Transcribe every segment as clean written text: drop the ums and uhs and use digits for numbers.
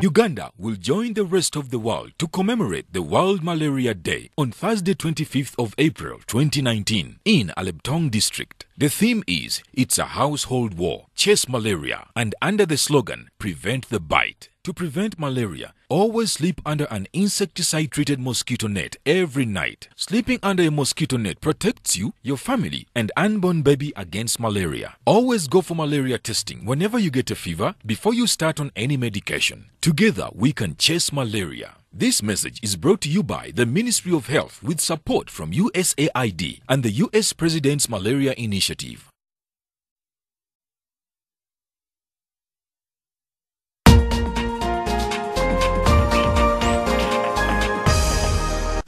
Uganda will join the rest of the world to commemorate the World Malaria Day on Thursday 25th of April 2019 in Alebtong district. The theme is It's a Household War, Chase Malaria, and under the slogan Prevent the Bite. To prevent malaria, always sleep under an insecticide-treated mosquito net every night. Sleeping under a mosquito net protects you, your family, and unborn baby against malaria. Always go for malaria testing whenever you get a fever before you start on any medication. Together, we can chase malaria. This message is brought to you by the Ministry of Health with support from USAID and the US President's Malaria Initiative.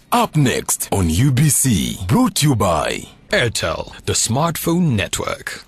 Up next on UBC, brought to you by Airtel, the smartphone network.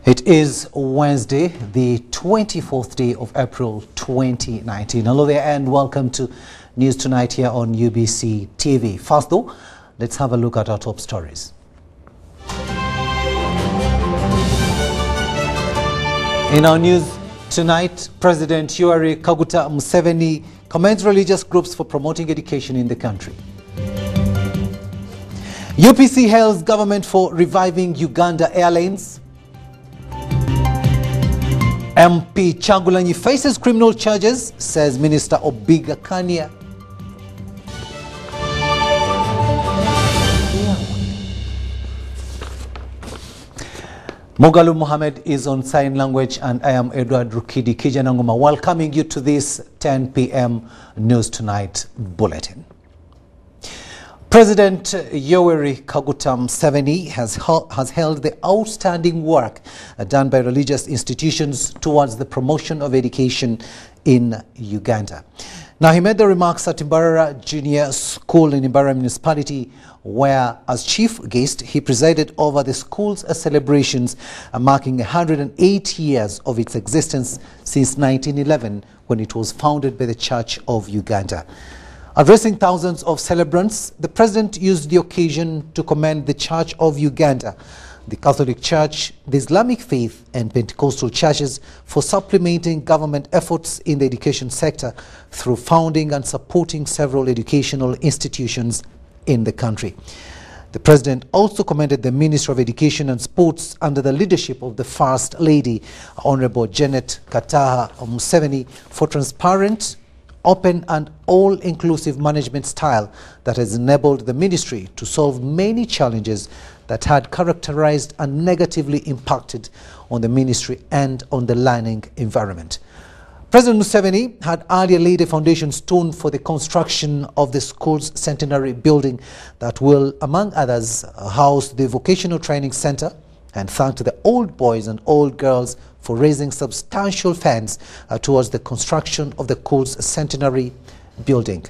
It is Wednesday, the 24th day of April 2019. Hello there and welcome to News Tonight here on UBC TV. First though, let's have a look at our top stories. In our news tonight, President Yoweri Kaguta Museveni commends religious groups for promoting education in the country. UPC hails government for reviving Uganda Airlines. MP Chagulanyi faces criminal charges, says Minister Obiga Kania. Mogalu Mohammed is on sign language and I am Edward Rukidi Kijananguma welcoming you to this 10 p.m. News Tonight Bulletin. President Yoweri Kaguta Museveni has held the outstanding work done by religious institutions towards the promotion of education in Uganda. Now, he made the remarks at Imbarara Junior School in Imbarara Municipality, where, as chief guest, he presided over the school's celebrations marking 108 years of its existence since 1911, when it was founded by the Church of Uganda. Addressing thousands of celebrants, the president used the occasion to commend the Church of Uganda, the Catholic Church, the Islamic faith and Pentecostal churches for supplementing government efforts in the education sector through founding and supporting several educational institutions in the country. The president also commended the Ministry of Education and Sports under the leadership of the First Lady, Honorable Janet Kataha Museveni, for transparent, open and all-inclusive management style that has enabled the ministry to solve many challenges that had characterized and negatively impacted on the ministry and on the learning environment. President Museveni had earlier laid a foundation stone for the construction of the school's centenary building that will, among others, house the vocational training center, and thanked the old boys and old girls for raising substantial funds towards the construction of the school's centenary building.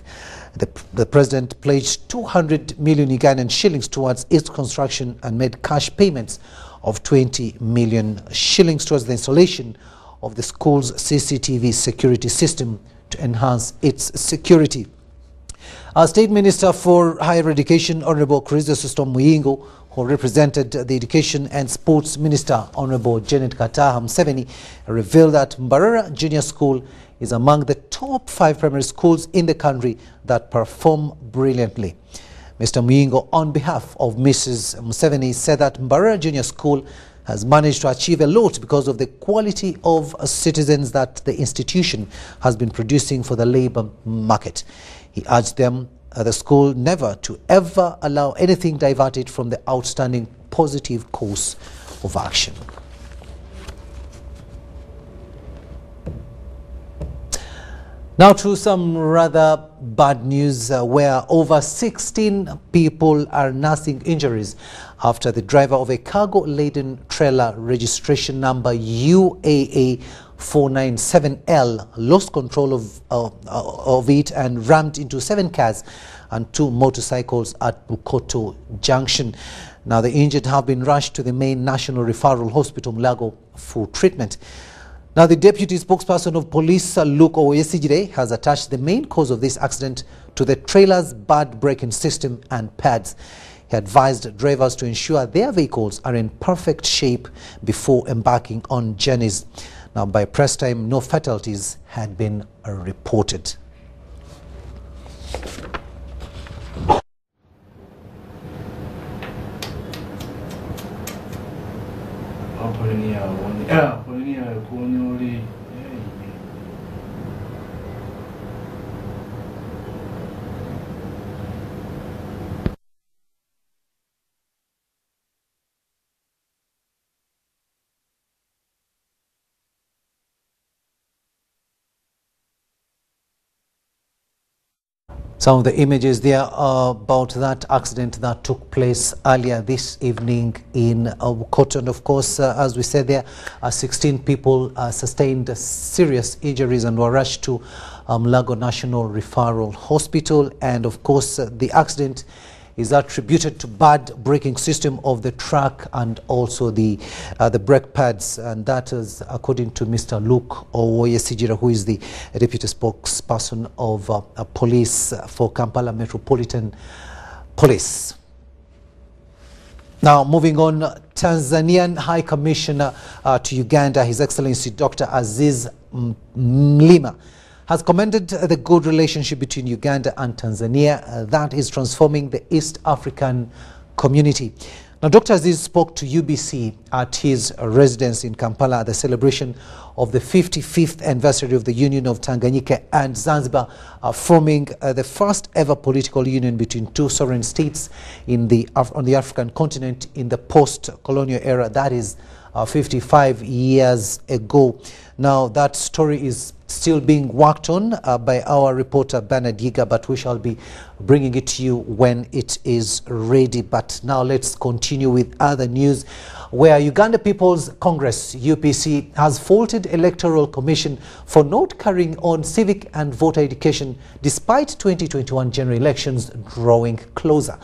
The president pledged 200 million Ugandan shillings towards its construction and made cash payments of 20 million shillings towards the installation of the school's CCTV security system to enhance its security. Our State Minister for Higher Education, Honorable Christopher Muyingo, who represented the Education and Sports Minister, Honorable Janet Kataha Museveni, revealed that Mbarara Junior School is among the top 5 primary schools in the country that perform brilliantly. Mr. Muyingo, on behalf of Mrs. Museveni, said that Mbarara Junior School has managed to achieve a lot because of the quality of citizens that the institution has been producing for the labour market. He urged them, the school, never to ever allow anything diverted from the outstanding positive course of action. Now to some rather bad news where over 16 people are nursing injuries after the driver of a cargo-laden trailer registration number UAA 497L lost control of it and rammed into 7 cars and 2 motorcycles at Bukoto Junction. Now the injured have been rushed to the main National Referral Hospital, Mulago, for treatment. Now, the deputy spokesperson of police, Luke Oyesigire, has attached the main cause of this accident to the trailer's bad braking system and pads. He advised drivers to ensure their vehicles are in perfect shape before embarking on journeys. Now, by press time, no fatalities had been reported. Some of the images there are about that accident that took place earlier this evening in Bukoto. Of course, as we said, there are 16 people sustained serious injuries and were rushed to Mulago National Referral Hospital. And of course, the accident is attributed to bad braking system of the truck and also the brake pads, and that is according to Mr. Luke Oyesigire, who is the deputy spokesperson of police for Kampala Metropolitan Police. Now, moving on, Tanzanian High Commissioner to Uganda, His Excellency Dr. Aziz Mlima, has commended the good relationship between Uganda and Tanzania that is transforming the East African community. Now, Dr. Aziz spoke to UBC at his residence in Kampala at the celebration of the 55th anniversary of the Union of Tanganyika and Zanzibar, forming the first ever political union between 2 sovereign states on the African continent in the post-colonial era, that is 55 years ago. Now, that story is still being worked on by our reporter Bernard Giga, but we shall be bringing it to you when it is ready. But now let's continue with other news, where Uganda People's Congress, UPC, has faulted Electoral Commission for not carrying on civic and voter education despite 2021 general elections drawing closer.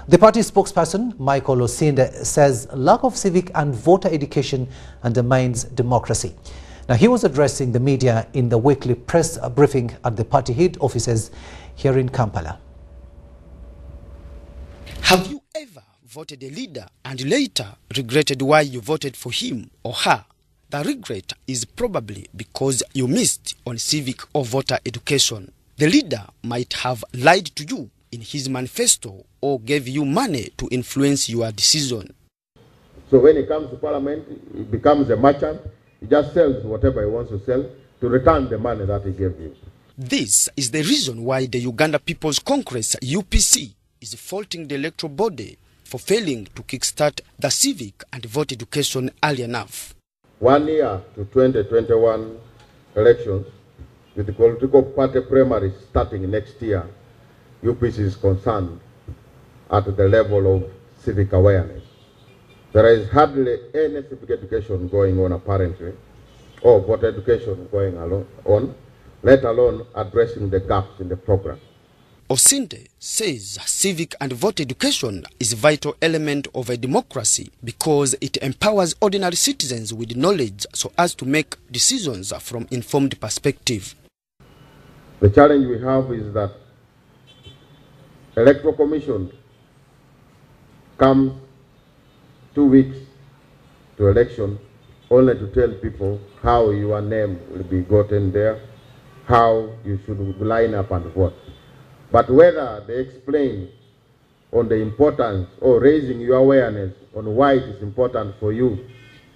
The party spokesperson, Michael Osinde, says lack of civic and voter education undermines democracy. Now, he was addressing the media in the weekly press briefing at the party head offices here in Kampala. Have you ever voted a leader and later regretted why you voted for him or her? The regret is probably because you missed on civic or voter education. The leader might have lied to you in his manifesto or gave you money to influence your decision. So when he comes to parliament, he becomes a merchant. He just sells whatever he wants to sell to return the money that he gave you. This is the reason why the Uganda People's Congress, UPC, is faulting the electoral body for failing to kickstart the civic and vote education early enough. 1 year to 2021 elections, with the political party primaries starting next year, UPC is concerned at the level of civic awareness. There is hardly any civic education going on apparently, or voter education going on, let alone addressing the gaps in the program. Osinde says civic and voter education is a vital element of a democracy because it empowers ordinary citizens with knowledge so as to make decisions from informed perspective. The challenge we have is that Electoral Commission comes 2 weeks to election only to tell people how your name will be gotten there, how you should line up and vote. But whether they explain on the importance or raising your awareness on why it is important for you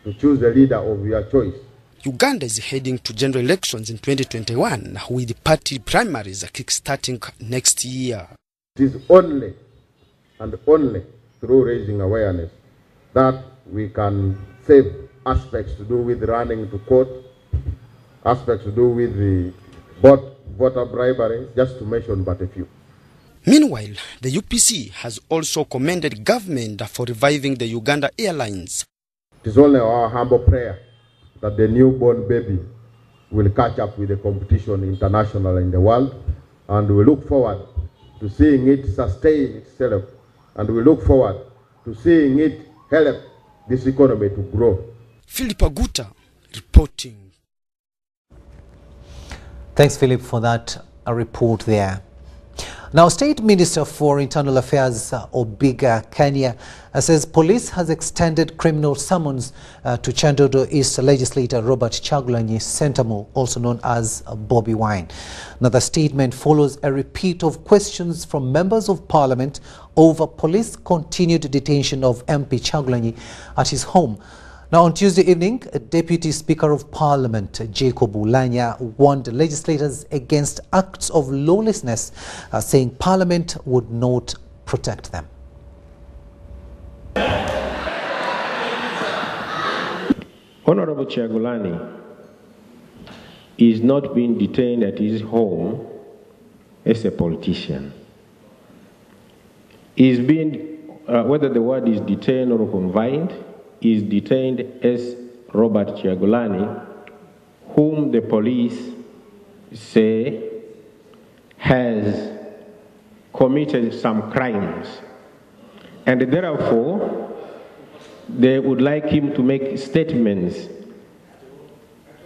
to choose the leader of your choice. Uganda is heading to general elections in 2021 with party primaries kick-starting next year. It is only and only through raising awareness that we can save aspects to do with running to court, aspects to do with the voter bribery, just to mention but a few. Meanwhile, the UPC has also commended government for reviving the Uganda Airlines. It is only our humble prayer that the newborn baby will catch up with the competition international in the world, and we look forward to seeing it sustain itself, and we look forward to seeing it help this economy to grow. Philip Aguta reporting. Thanks, Philip, for that report there. Now, State Minister for Internal Affairs Obiga Kania says police has extended criminal summons to Chandodo East legislator Robert Chagulanyi Sentamu, also known as Bobby Wine. Now, the statement follows a repeat of questions from members of parliament over police continued detention of MP Chagulanyi at his home. Now, on Tuesday evening, Deputy Speaker of Parliament Jacob Ulanya warned legislators against acts of lawlessness, saying Parliament would not protect them. Honorable Chagulanyi is not being detained at his home as a politician. He is being, whether the word is detained or confined, is detained as Robert Chagulanyi, whom the police say has committed some crimes. And therefore, they would like him to make statements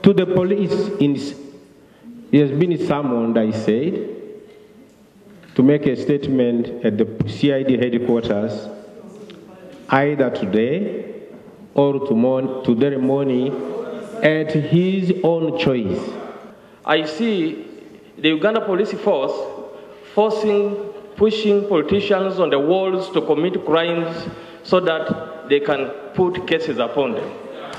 to the police. He has been summoned, I said, to make a statement at the CID headquarters either today or today morning at his own choice. I see the Uganda police force pushing politicians on the walls to commit crimes so that they can put cases upon them.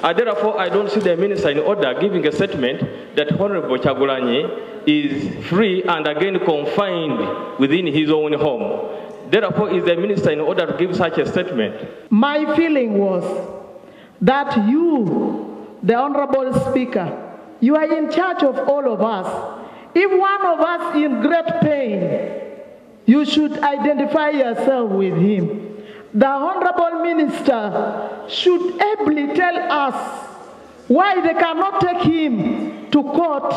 Therefore, I don't see the minister in order giving a statement that Honorable Chagulanyi is free and again confined within his own home. Therefore, is the minister in order to give such a statement? My feeling was that you, the Honorable Speaker, you are in charge of all of us. If one of us is in great pain, you should identify yourself with him. The Honorable Minister should ably tell us why they cannot take him to court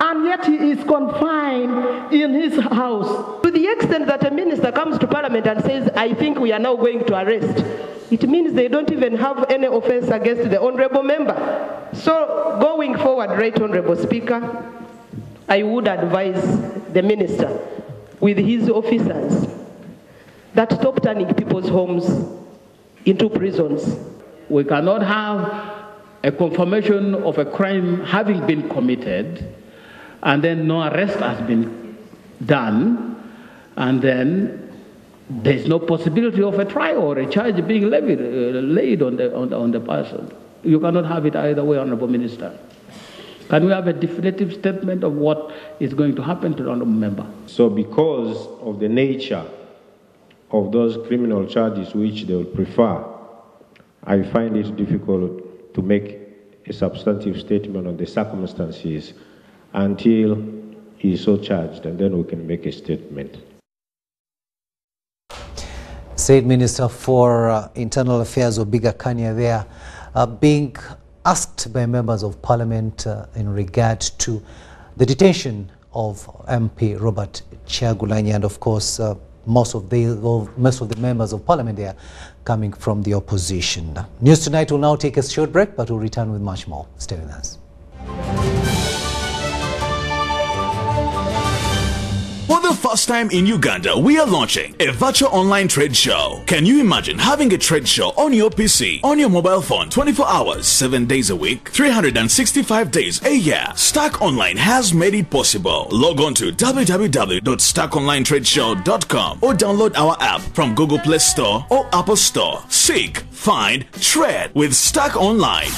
and yet he is confined in his house. To the extent that a minister comes to Parliament and says, I think we are now going to arrest, it means they don't even have any offense against the honorable member. So going forward, Right Honorable Speaker, I would advise the minister with his officers that stop turning people's homes into prisons. We cannot have a confirmation of a crime having been committed and then no arrest has been done, and then there's no possibility of a trial or a charge being laid on the person. You cannot have it either way, Honorable Minister. Can we have a definitive statement of what is going to happen to the Honorable Member? So because of the nature of those criminal charges which they would prefer, I find it difficult to make a substantive statement on the circumstances until he is so charged, and then we can make a statement. State Minister for Internal Affairs Obiga Kania there being asked by members of Parliament in regard to the detention of MP Robert Chagulanyi, and of course most of the members of Parliament there coming from the opposition. News Tonight will now take a short break, but we'll return with much more. Stay with us. For the the first time in Uganda, we are launching a virtual online trade show. Can you imagine having a trade show on your PC, on your mobile phone, 24 hours, 7 days a week, 365 days a year? Stack Online has made it possible. Log on to www.stackonlinetradeshow.com or download our app from Google Play Store or Apple Store. Seek, find, trade with Stack Online.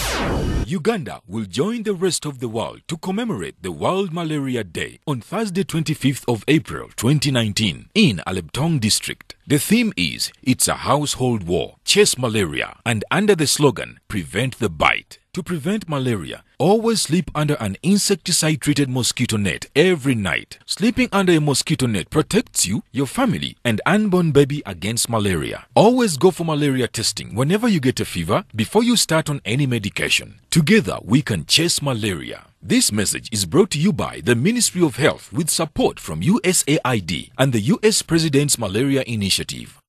Uganda will join the rest of the world to commemorate the World Malaria Day on Thursday 25th of April 2019 in Alebtong District. The theme is It's a Household War, Chase Malaria, and under the slogan Prevent the Bite. To prevent malaria, always sleep under an insecticide-treated mosquito net every night. Sleeping under a mosquito net protects you, your family, and unborn baby against malaria. Always go for malaria testing whenever you get a fever before you start on any medication. Together, we can chase malaria. This message is brought to you by the Ministry of Health with support from USAID and the US President's Malaria Initiative.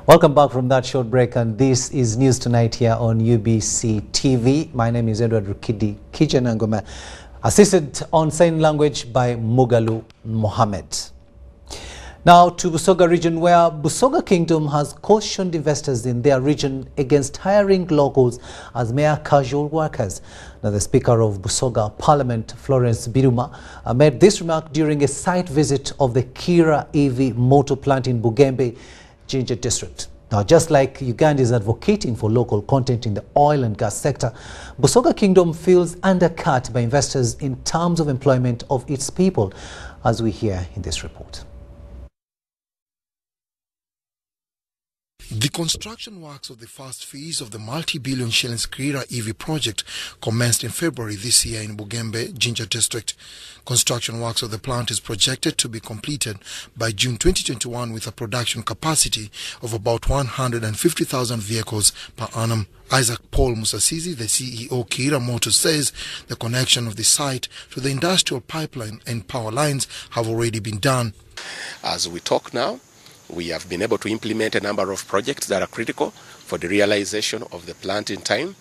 Welcome back from that short break, and this is News Tonight here on UBC TV. My name is Edward Rukidi Kijanangoma, assisted on sign language by Mugalu Mohammed. Now to Busoga region, where Busoga Kingdom has cautioned investors in their region against hiring locals as mere casual workers. Now the Speaker of Busoga Parliament, Florence Biruma, made this remark during a site visit of the Kira EV motor plant in Bugembe, Ginger District. Now, just like Uganda is advocating for local content in the oil and gas sector, Busoga Kingdom feels undercut by investors in terms of employment of its people, as we hear in this report. The construction works of the first phase of the multi-billion shillings Kira EV project commenced in February this year in Bugembe, Ginger District. Construction works of the plant is projected to be completed by June 2021 with a production capacity of about 150,000 vehicles per annum. Isaac Paul Musasizi, the CEO Kira Motors, says the connection of the site to the industrial pipeline and power lines have already been done. As we talk now, we have been able to implement a number of projects that are critical for the realization of the plant in time.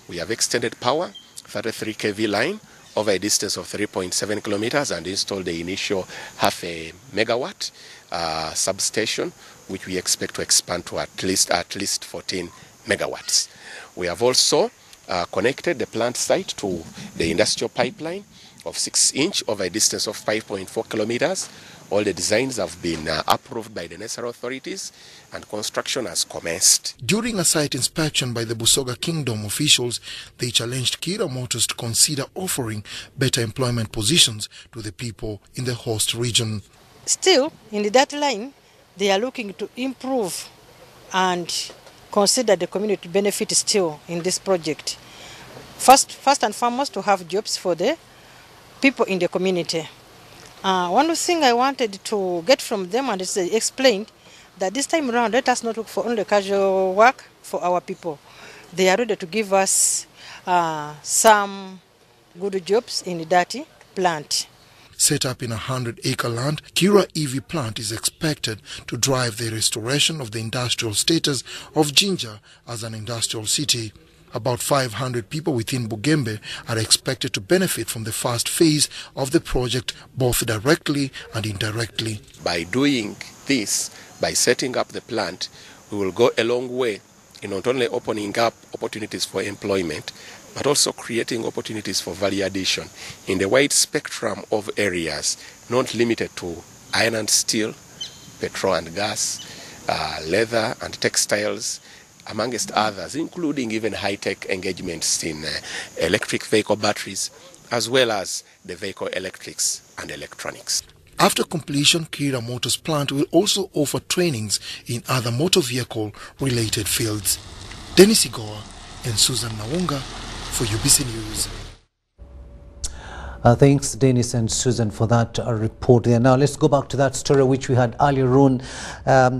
We have extended power, 33 kV line, over a distance of 3.7 kilometers and installed the initial half a megawatt substation, which we expect to expand to at least 14 megawatts. We have also connected the plant site to the industrial pipeline of 6-inch over a distance of 5.4 kilometers. All the designs have been approved by the necessary authorities and construction has commenced. During a site inspection by the Busoga Kingdom officials, they challenged Kira Motors to consider offering better employment positions to the people in the host region. Still, in that line, they are looking to improve and consider the community benefit still in this project. First and foremost, to have jobs for the people in the community. One thing I wanted to get from them, and they explained that this time around, let us not look for only casual work for our people. They are ready to give us some good jobs in that plant. Set up in a 100-acre land, Kira EV plant is expected to drive the restoration of the industrial status of Ginger as an industrial city. About 500 people within Bugembe are expected to benefit from the first phase of the project, both directly and indirectly. By doing this, by setting up the plant, we will go a long way in not only opening up opportunities for employment, but also creating opportunities for value addition in the wide spectrum of areas, not limited to iron and steel, petrol and gas, leather and textiles, amongst others, including even high-tech engagements in electric vehicle batteries, as well as the vehicle electrics and electronics. After completion, Kira Motors plant will also offer trainings in other motor vehicle-related fields. Dennis Igoa and Susan Naunga for UBC News. Thanks, Dennis and Susan, for that report there. Now, let's go back to that story which we had earlier on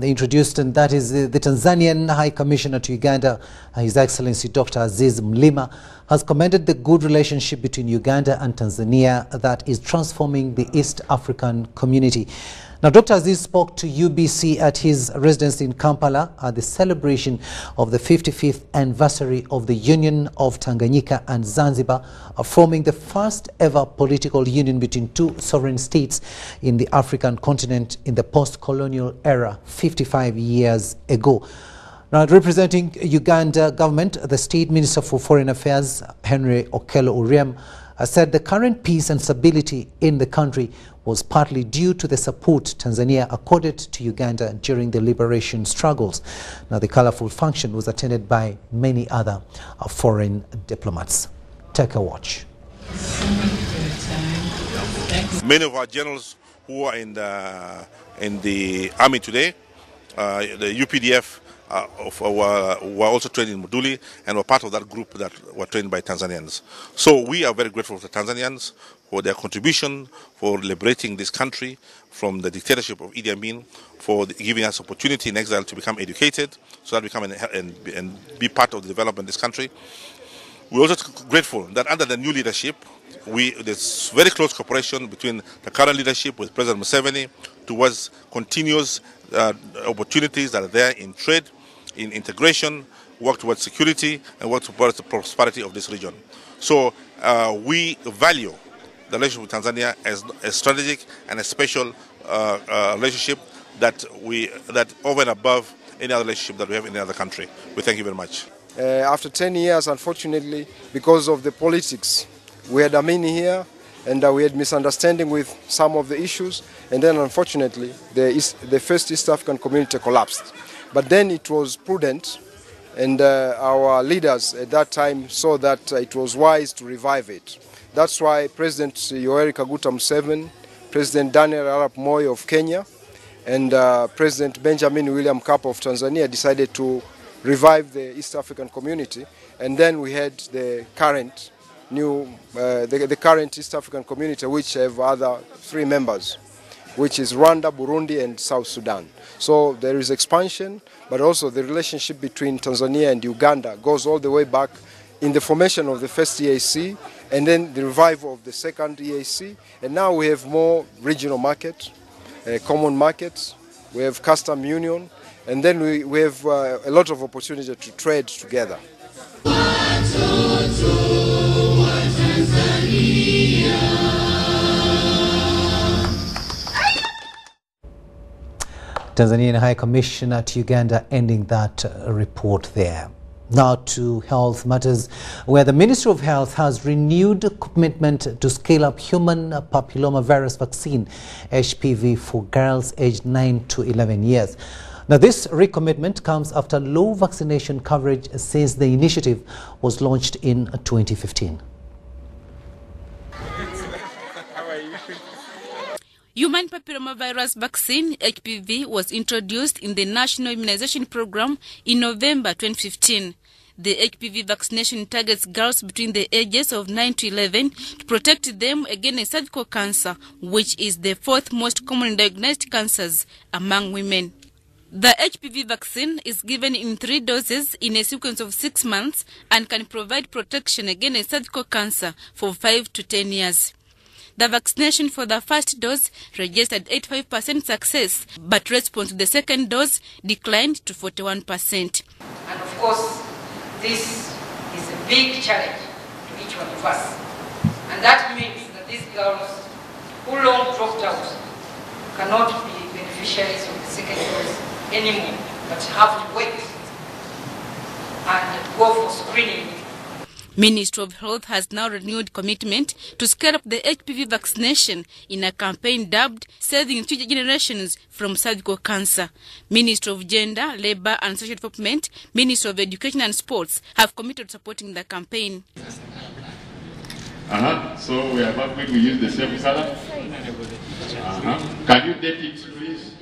introduced, and that is the Tanzanian High Commissioner to Uganda, His Excellency Dr. Aziz Mlima, has commended the good relationship between Uganda and Tanzania that is transforming the East African community. Now, Dr. Aziz spoke to UBC at his residence in Kampala at the celebration of the 55th anniversary of the Union of Tanganyika and Zanzibar, forming the first ever political union between two sovereign states in the African continent in the post-colonial era 55 years ago. Now, representing Uganda government, the State Minister for Foreign Affairs, Henry Okello Oryem, said the current peace and stability in the country was partly due to the support Tanzania accorded to Uganda during the liberation struggles. Now, the colorful function was attended by many other foreign diplomats. Take a watch. Many of our generals who are in the army today, the UPDF, were also trained in Muduli and were part of that group that were trained by Tanzanians. So we are very grateful to the Tanzanians for their contribution, for liberating this country from the dictatorship of Idi Amin, for giving us opportunity in exile to become educated, so that we come and be part of the development of this country. We're also grateful that under the new leadership, there's very close cooperation between the current leadership with President Museveni towards continuous opportunities that are there in trade, in integration, work towards security, and work towards the prosperity of this region. So we value the relationship with Tanzania as a strategic and a special relationship that over and above any other relationship that we have in any other country. We thank you very much. After 10 years, unfortunately, because of the politics, we had Amin here, and we had misunderstanding with some of the issues, and then unfortunately, the first East African community collapsed. But then it was prudent, and our leaders at that time saw that it was wise to revive it. That's why President Yoweri Kaguta Museveni, President Daniel Arap Moi of Kenya, and President Benjamin William Mkapa of Tanzania decided to revive the East African community, and then we had the current current East African community, which have other 3 members, which is Rwanda, Burundi, and South Sudan. So there is expansion, but also the relationship between Tanzania and Uganda goes all the way back in the formation of the first EAC, and then the revival of the second EAC, and now we have more regional markets, common markets, we have custom union, and then we have a lot of opportunity to trade together. Tanzanian High Commissioner to Uganda ending that report there. Now to health matters, where the Ministry of Health has renewed commitment to scale up human papillomavirus vaccine, HPV, for girls aged 9 to 11 years. Now, this recommitment comes after low vaccination coverage since the initiative was launched in 2015. Human papillomavirus vaccine, HPV, was introduced in the National Immunization Program in November 2015. The HPV vaccination targets girls between the ages of 9 to 11 to protect them against cervical cancer, which is the 4th most commonly diagnosed cancers among women. The HPV vaccine is given in 3 doses in a sequence of 6 months and can provide protection against cervical cancer for 5 to 10 years. The vaccination for the first dose registered 85% success, but response to the second dose declined to 41%. And of course, this is a big challenge to each one of us. And that means that these girls who long dropped out cannot be beneficiaries of the second dose anymore, but have to wait and go for screening. Ministry of Health has now renewed commitment to scale up the HPV vaccination in a campaign dubbed Saving Future Generations from Cervical Cancer. Ministry of Gender, Labour and Social Development, Ministry of Education and Sports have committed to supporting the campaign. So we are back when we use the same color. Can you date it, please?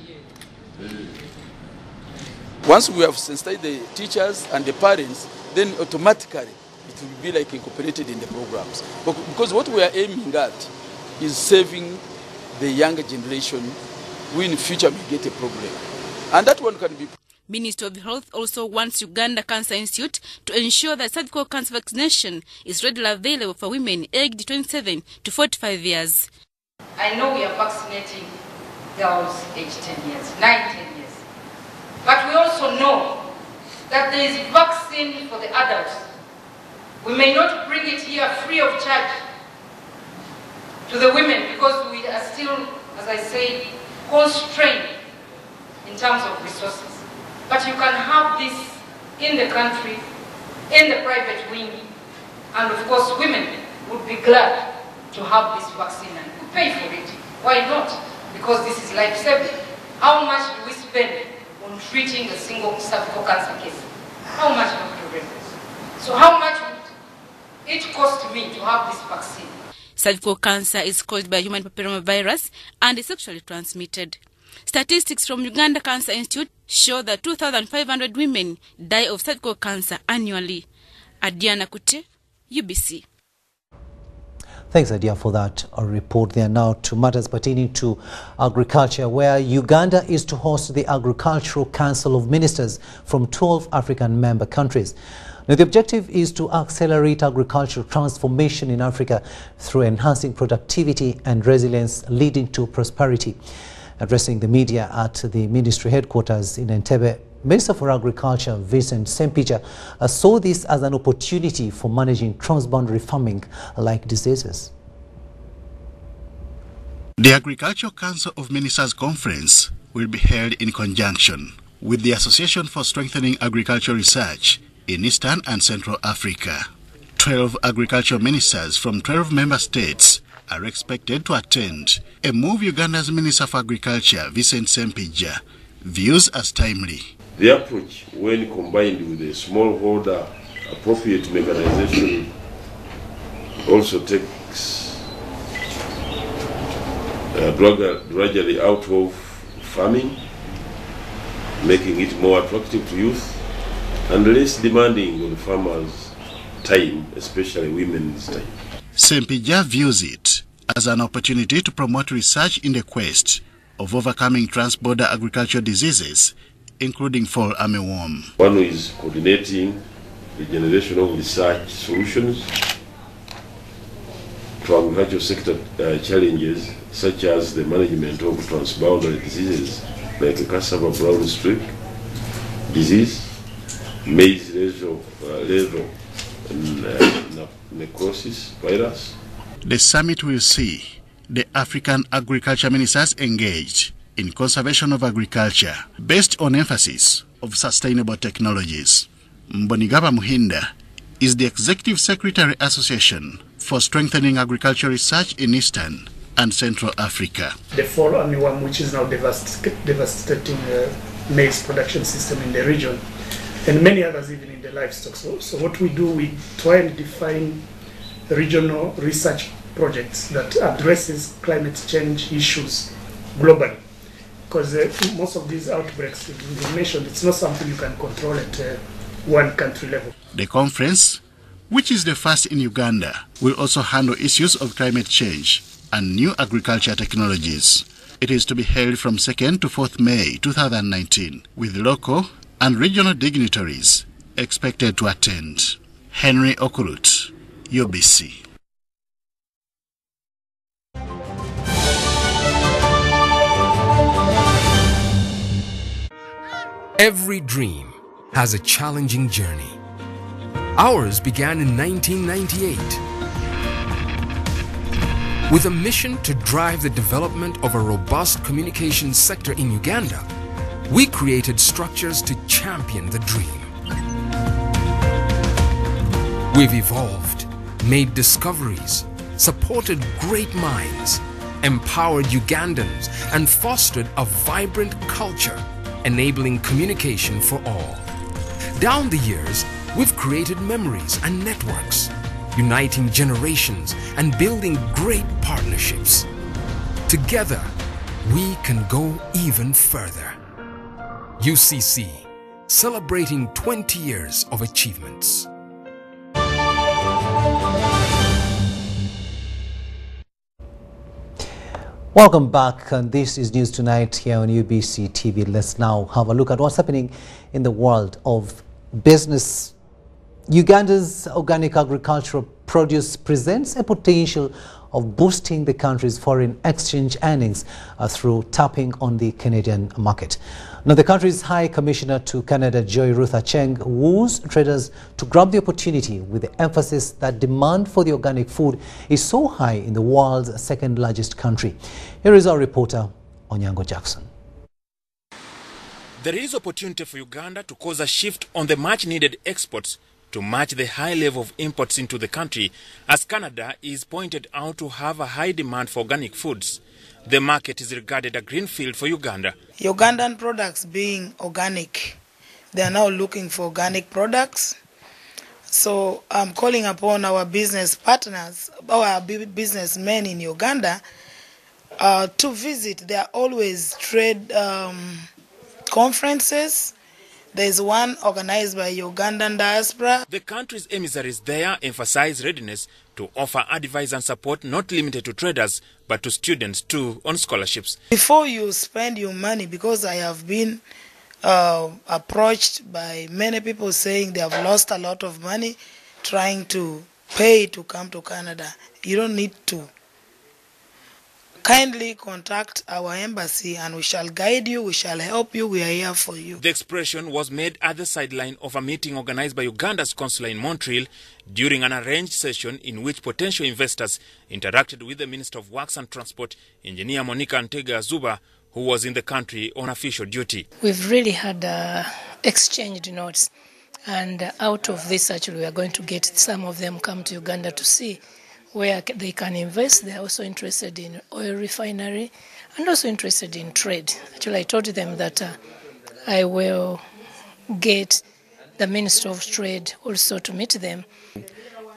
Once we have sensitized the teachers and the parents, then automatically it will be like incorporated in the programs. Because what we are aiming at is saving the younger generation who in the future may get a problem. And that one can be... Ministry of Health also wants Uganda Cancer Institute to ensure that cervical cancer vaccination is readily available for women aged 27 to 45 years. I know we are vaccinating girls aged 10 years, 9-10 years. But we also know that there is vaccine for the adults. We may not bring it here free of charge to the women because we are still, as I say, constrained in terms of resources. But you can have this in the country, in the private wing, and of course women would be glad to have this vaccine and we pay for it. Why not? Because this is life-saving. How much do we spend on treating a single cervical cancer case? How much, Dr. Reynolds? So how much would it cost me to have this vaccine? Cervical cancer is caused by human papillomavirus and is sexually transmitted. Statistics from Uganda Cancer Institute show that 2,500 women die of cervical cancer annually. Adiana Kute, UBC. Thanks, Adia, for that report there. Now to matters pertaining to agriculture, where Uganda is to host the Agricultural Council of Ministers from 12 African member countries. Now, the objective is to accelerate agricultural transformation in Africa through enhancing productivity and resilience, leading to prosperity. Addressing the media at the ministry headquarters in Entebbe, Minister for Agriculture Vincent Sempija saw this as an opportunity for managing transboundary farming like diseases. The Agricultural Council of Ministers Conference will be held in conjunction with the Association for Strengthening Agricultural Research in Eastern and Central Africa. 12 agricultural ministers from 12 member states are expected to attend, a move Uganda's Minister for Agriculture, Vincent Sempija, views as timely. The approach, when combined with the smallholder appropriate mechanization, also takes gradually out of farming, making it more attractive to youth and less demanding on farmers' time, especially women's time. Sempija views it as an opportunity to promote research in the quest of overcoming transborder agricultural diseases, including fall armyworm. One is coordinating the generation of research solutions to agricultural sector challenges, such as the management of transboundary diseases like cassava brown streak disease, maize leather necrosis virus. The summit will see the African agriculture ministers engaged in conservation of agriculture based on emphasis of sustainable technologies. Mbonigaba Muhinda is the Executive Secretary Association for Strengthening Agricultural Research in Eastern and Central Africa. The fall armyworm, which is now devastating maize production system in the region, and many others even in the livestock. So what we do, we try and define regional research projects that addresses climate change issues globally. Because most of these outbreaks you mentioned, it's not something you can control at one country level. The conference, which is the first in Uganda, will also handle issues of climate change and new agriculture technologies. It is to be held from 2nd to 4th May 2019, with local and regional dignitaries expected to attend. Henry Okurut, UBC. Every dream has a challenging journey. Ours began in 1998 with a mission to drive the development of a robust communications sector in Uganda. We created structures to champion the dream. We've evolved, made discoveries, supported great minds, empowered Ugandans, and fostered a vibrant culture, enabling communication for all. Down the years, we've created memories and networks, uniting generations and building great partnerships. Together, we can go even further. UCC, celebrating 20 years of achievements. Welcome back, and this is News Tonight here on UBC TV. Let's now have a look at what's happening in the world of business Uganda's organic agricultural produce presents a potential of boosting the country's foreign exchange earnings through tapping on the Canadian market. Now, the country's High Commissioner to Canada, Joy Ruth Acheng, woos traders to grab the opportunity with the emphasis that demand for the organic food is so high in the world's second largest country. Here is our reporter, Onyango Jackson. There is opportunity for Uganda to cause a shift on the much-needed exports to match the high level of imports into the country, as Canada is pointed out to have a high demand for organic foods. The market is regarded a greenfield for Uganda. Ugandan products being organic, they are now looking for organic products. So I'm calling upon our business partners, our businessmen in Uganda, to visit. There are always trade conferences. There is one organized by Ugandan diaspora. The country's emissaries there emphasize readiness to offer advice and support not limited to traders but to students too on scholarships. Before you spend your money, because I have been approached by many people saying they have lost a lot of money trying to pay to come to Canada. You don't need to. Kindly contact our embassy and we shall guide you, we shall help you, we are here for you. The expression was made at the sideline of a meeting organized by Uganda's consulate in Montreal during an arranged session in which potential investors interacted with the Minister of Works and Transport, Engineer Monica Ntega-Zuba, who was in the country on official duty. We've really had exchanged notes, and out of this actually we are going to get some of them come to Uganda to see where they can invest. They're also interested in oil refinery and also interested in trade. Actually, I told them that I will get the Minister of Trade also to meet them.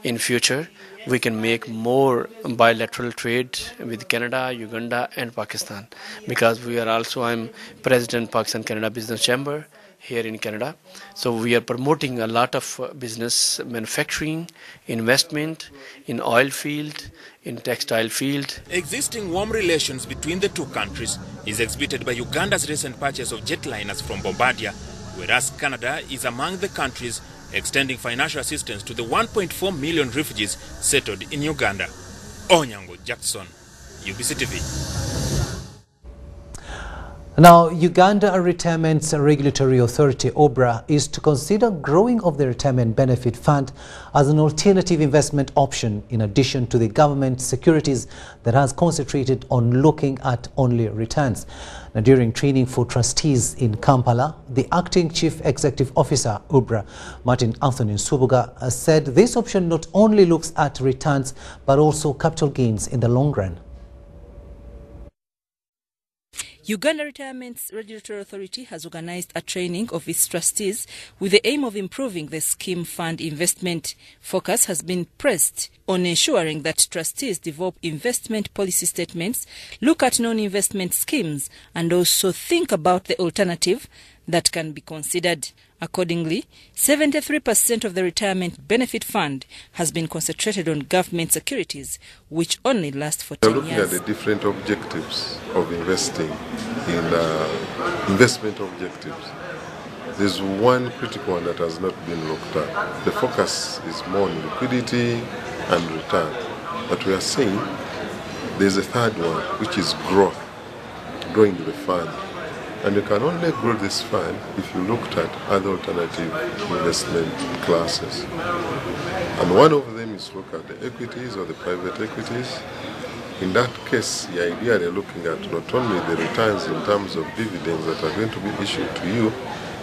In future, we can make more bilateral trade with Canada, Uganda and Pakistan, because we are also, I'm President Pakistan-Canada Business Chamber here in Canada. So we are promoting a lot of business, manufacturing, investment in oil field, in textile field. Existing warm relations between the two countries is exhibited by Uganda's recent purchase of jetliners from Bombardier, whereas Canada is among the countries extending financial assistance to the 1.4 million refugees settled in Uganda. Onyango Jackson, UBC TV. Now, Uganda Retirement Regulatory Authority, OBRA, is to consider growing of the retirement benefit fund as an alternative investment option in addition to the government securities that has concentrated on looking at only returns. Now, during training for trustees in Kampala, the acting chief executive officer, OBRA, Martin Anthony Subuga, said this option not only looks at returns but also capital gains in the long run. Uganda Retirement Regulatory Authority has organized a training of its trustees with the aim of improving the scheme fund investment. Focus has been pressed on ensuring that trustees develop investment policy statements, look at non-investment schemes, and also think about the alternative that can be considered. Accordingly, 73% of the retirement benefit fund has been concentrated on government securities, which only last for 10 years. We are looking at the different objectives of investing in investment objectives. There's one critical one that has not been looked at. The focus is more on liquidity and return. But we are saying there's a third one, which is growth, growing the fund. And you can only grow this fund if you looked at other alternative investment classes. And one of them is look at the equities or the private equities. In that case, the idea they're looking at not only the returns in terms of dividends that are going to be issued to you,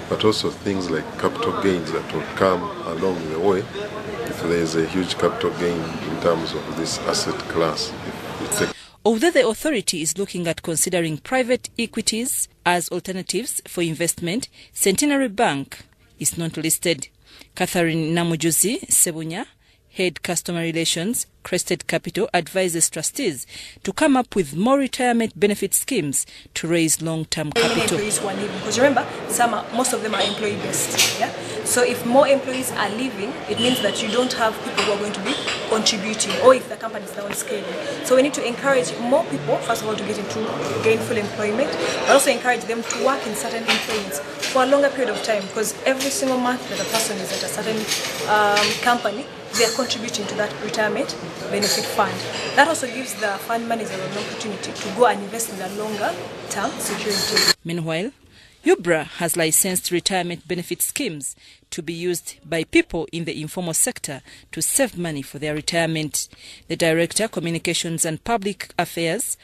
but also things like capital gains that will come along the way if there is a huge capital gain in terms of this asset class. Although the authority is looking at considering private equities as alternatives for investment, Centenary Bank is not listed. Catherine Namujuzi Sebunya, Head Customer Relations, Crested Capital, advises trustees to come up with more retirement benefit schemes to raise long-term capital. Employees who are leaving, because remember, most of them are employee-based. Yeah? So if more employees are leaving, it means that you don't have people who are going to be contributing, or if the company is downscaling. So we need to encourage more people, first of all, to get into gainful employment, but also encourage them to work in certain employments for a longer period of time, because every single month that a person is at a certain company, they are contributing to that retirement benefit fund. That also gives the fund manager an opportunity to go and invest in the longer term security. Meanwhile, UBRA has licensed retirement benefit schemes to be used by people in the informal sector to save money for their retirement. The Director, Communications and Public Affairs,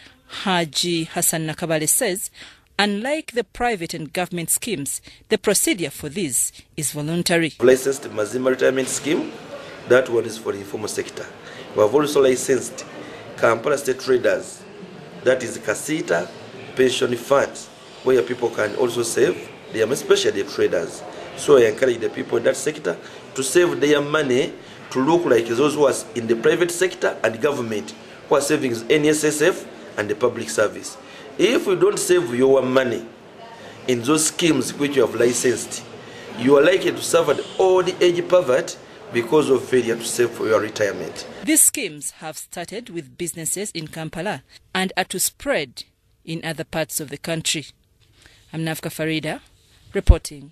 Haji Hassan Nakabale, says, unlike the private and government schemes, the procedure for this is voluntary. Licensed Mazima retirement scheme, that one is for the informal sector. We have also licensed Kampala State Traders, that is Kasita pension funds, where people can also save, they are especially the traders. So I encourage the people in that sector to save their money to look like those who are in the private sector and government, who are saving NSSF and the public service. If you don't save your money in those schemes which you have licensed, you are likely to suffer all the age poverty because of failure to save for your retirement. These schemes have started with businesses in Kampala and are to spread in other parts of the country. I'm Nafka Farida, reporting.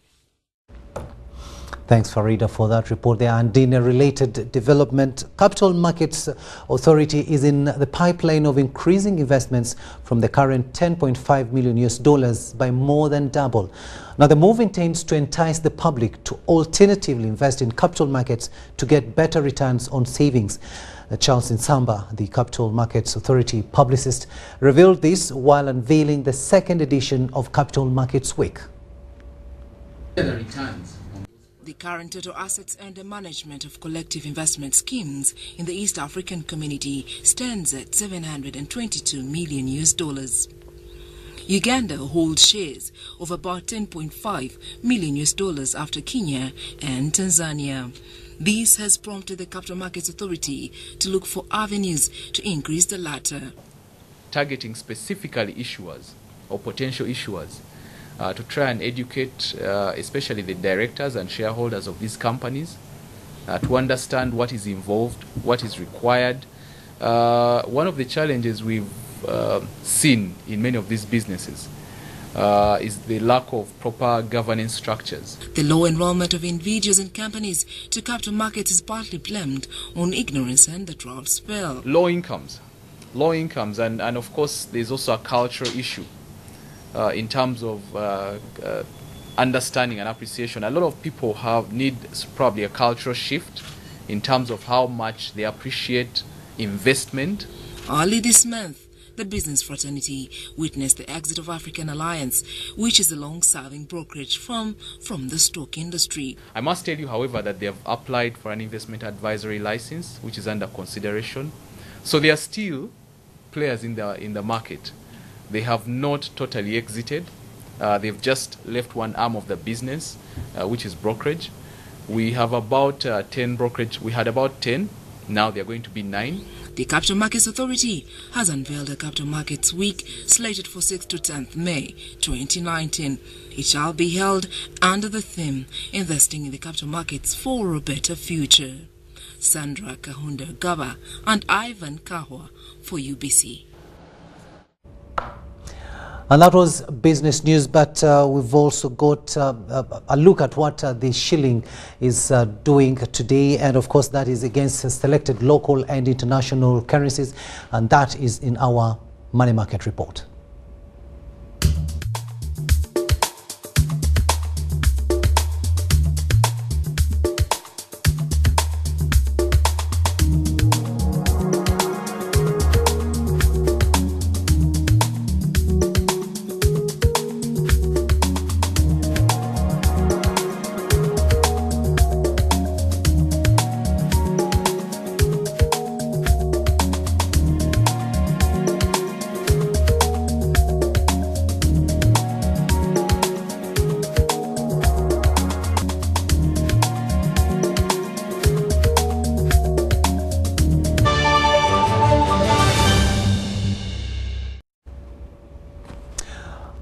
Thanks, Farida, for that report there. And in a related development, Capital Markets Authority is in the pipeline of increasing investments from the current $10.5 million by more than double. Now, the move intends to entice the public to alternatively invest in capital markets to get better returns on savings. Charles Nsamba, the Capital Markets Authority publicist, revealed this while unveiling the second edition of Capital Markets Week. The current total assets under management of collective investment schemes in the East African community stands at $722 million. Uganda holds shares of about $10.5 million after Kenya and Tanzania. This has prompted the Capital Markets Authority to look for avenues to increase the latter. Targeting specifically issuers or potential issuers to try and educate especially the directors and shareholders of these companies to understand what is involved, what is required. One of the challenges we've seen in many of these businesses is the lack of proper governance structures. The low enrollment of individuals and companies to capital markets is partly blamed on ignorance and the drought spell. Low incomes, and of course there's also a cultural issue in terms of understanding and appreciation. A lot of people need probably a cultural shift in terms of how much they appreciate investment. Early this month, the business fraternity witnessed the exit of African Alliance, which is a long-serving brokerage from the stock industry. I must tell you, however, that they have applied for an investment advisory license, which is under consideration. So they are still players in the market. They have not totally exited. They've just left one arm of the business, which is brokerage. We have about 10 brokerage. We had about 10. Now they are going to be 9. The Capital Markets Authority has unveiled a Capital Markets Week slated for 6th to 10th May 2019. It shall be held under the theme Investing in the Capital Markets for a Better Future. Sandra Kahunda Gaba and Ivan Kahwa for UBC. And that was business news, but we've also got a look at what the shilling is doing today. And of course, that is against selected local and international currencies. And that is in our money market report.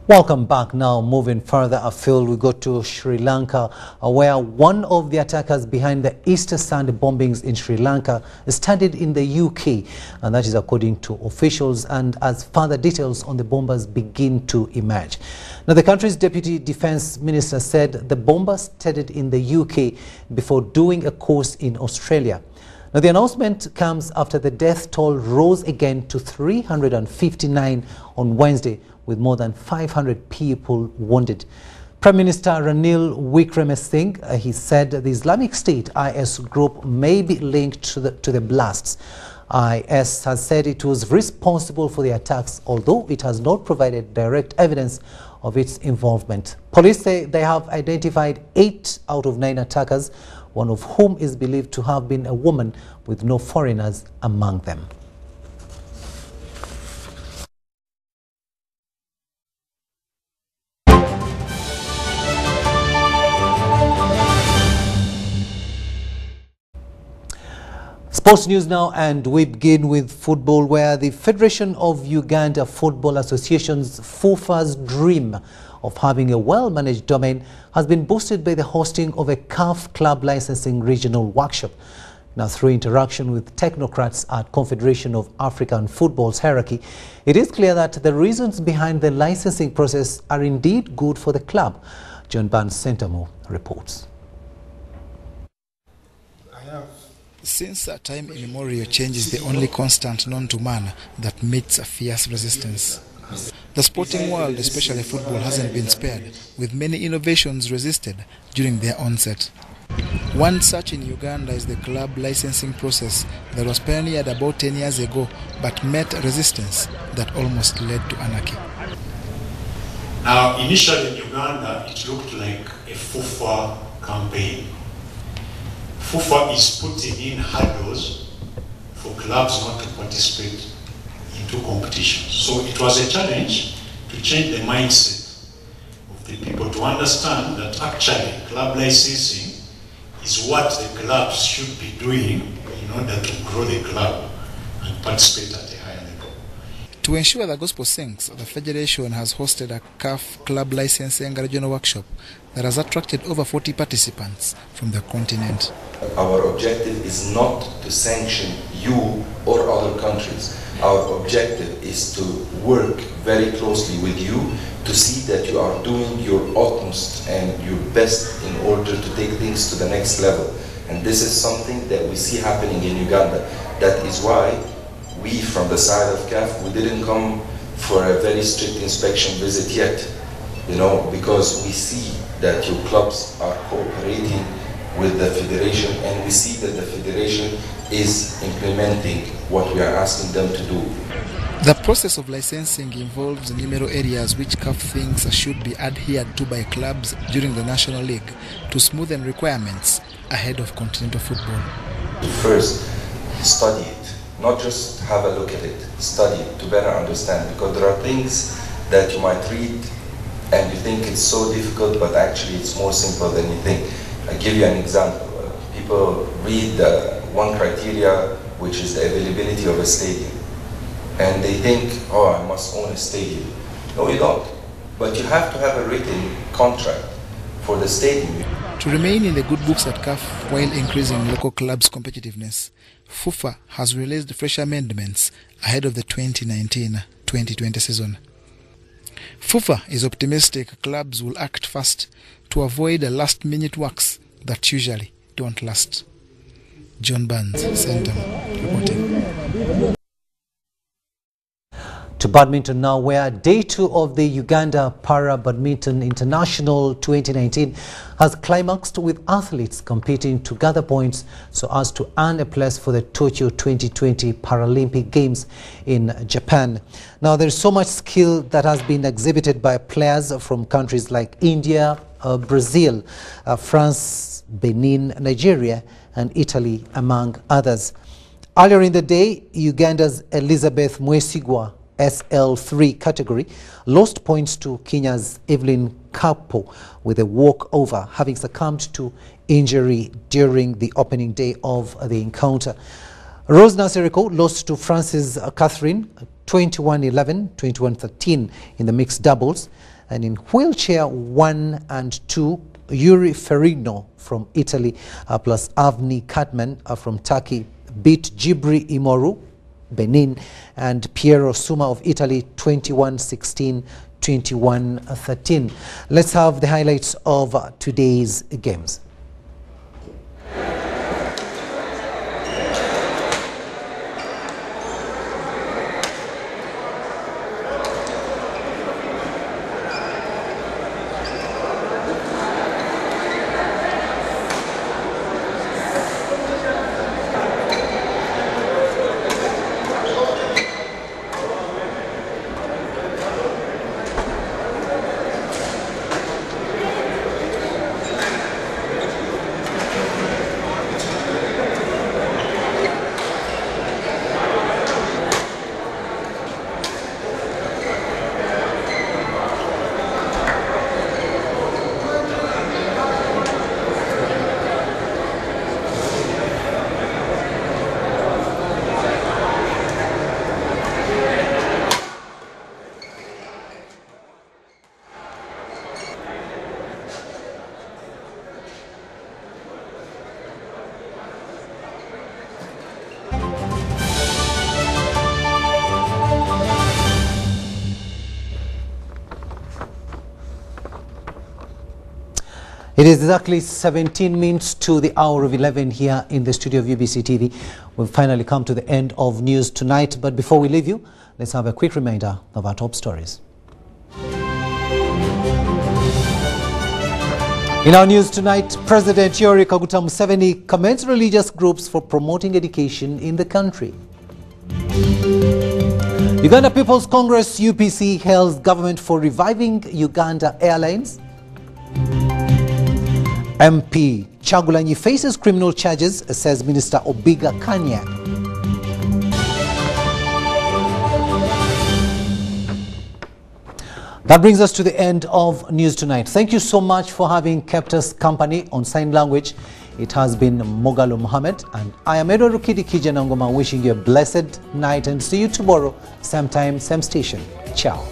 Welcome back. Now moving further afield, we go to Sri Lanka, where one of the attackers behind the Easter Sunday bombings in Sri Lanka studied in the UK, and that is according to officials, and as further details on the bombers begin to emerge. Now, the country's Deputy Defence Minister said the bomber studied in the UK before doing a course in Australia. Now, the announcement comes after the death toll rose again to 359 on Wednesday, with more than 500 people wounded. Prime Minister Ranil Wickremesinghe, he said the Islamic State IS group may be linked to the blasts. IS has said it was responsible for the attacks, although it has not provided direct evidence of its involvement. Police say they have identified 8 out of 9 attackers, one of whom is believed to have been a woman, with no foreigners among them. Sports news now, and we begin with football, where the Federation of Uganda Football Association's FUFA's dream of having a well-managed domain has been boosted by the hosting of a CAF club licensing regional workshop. Now, through interaction with technocrats at Confederation of African Football's hierarchy, it is clear that the reasons behind the licensing process are indeed good for the club. John Barnes Sentamo reports. Since time immemorial, change is the only constant known to man that meets a fierce resistance. The sporting world, especially football, hasn't been spared, with many innovations resisted during their onset. One such in Uganda is the club licensing process that was pioneered about 10 years ago but met resistance that almost led to anarchy. Now, initially in Uganda, it looked like a FUFA campaign. FUFA is putting in hurdles for clubs not to participate into competitions. So it was a challenge to change the mindset of the people to understand that actually club licensing is what the clubs should be doing in order to grow the club and participate at a higher level. To ensure the gospel sings, the Federation has hosted a CAF club licensing regional workshop that has attracted over 40 participants from the continent. Our objective is not to sanction you or other countries. Our objective is to work very closely with you to see that you are doing your utmost and your best in order to take things to the next level. And this is something that we see happening in Uganda. That is why we, from the side of CAF, we didn't come for a very strict inspection visit yet, because we see that your clubs are cooperating with the federation, and we see that the federation is implementing what we are asking them to do. The process of licensing involves numerous areas which CAF thinks should be adhered to by clubs during the National League to smoothen requirements ahead of continental football. First, study it, not just have a look at it, study it to better understand, because there are things that you might read and you think it's so difficult, but actually it's more simple than you think. I'll give you an example. People read one criteria, which is the availability of a stadium. And they think, oh, I must own a stadium. No, you don't. But you have to have a written contract for the stadium. To remain in the good books at CAF while increasing local clubs' competitiveness, FUFA has released fresh amendments ahead of the 2019-2020 season. FUFA is optimistic clubs will act fast to avoid the last-minute works that usually don't last. John Barnes, Centre, reporting. To badminton now, where Day 2 of the Uganda Para Badminton International 2019 has climaxed with athletes competing to gather points so as to earn a place for the Tokyo 2020 Paralympic Games in Japan. Now, there is so much skill that has been exhibited by players from countries like India, Brazil, France, Benin, Nigeria, and Italy, among others. Earlier in the day, Uganda's Elizabeth Mwesigwa SL3 category lost points to Kenya's Evelyn Kapo with a walkover, having succumbed to injury during the opening day of the encounter. Rose Nasiriko lost to France's Catherine 21-11, 21-13 in the mixed doubles. And in wheelchair 1 and 2, Yuri Ferrigno from Italy plus Avni Katman from Turkey beat Jibri Imoru, Benin, and Piero Suma of Italy 21-16, 21-13. Let's have the highlights of today's games. It is exactly 17 minutes to the hour of 11 here in the studio of UBC TV. We've finally come to the end of news tonight, but before we leave you, let's have a quick reminder of our top stories. In our news tonight, President Yoweri Kaguta Museveni commends religious groups for promoting education in the country. Uganda People's Congress UPC hails government for reviving Uganda Airlines. MP Chagulanyi faces criminal charges, says Minister Obiga Kanya. That brings us to the end of News Tonight. Thank you so much for having kept us company on sign language. It has been Mogalo Mohammed, and I am Edward Rukidi Kijanangoma, wishing you a blessed night and see you tomorrow, same time, same station. Ciao.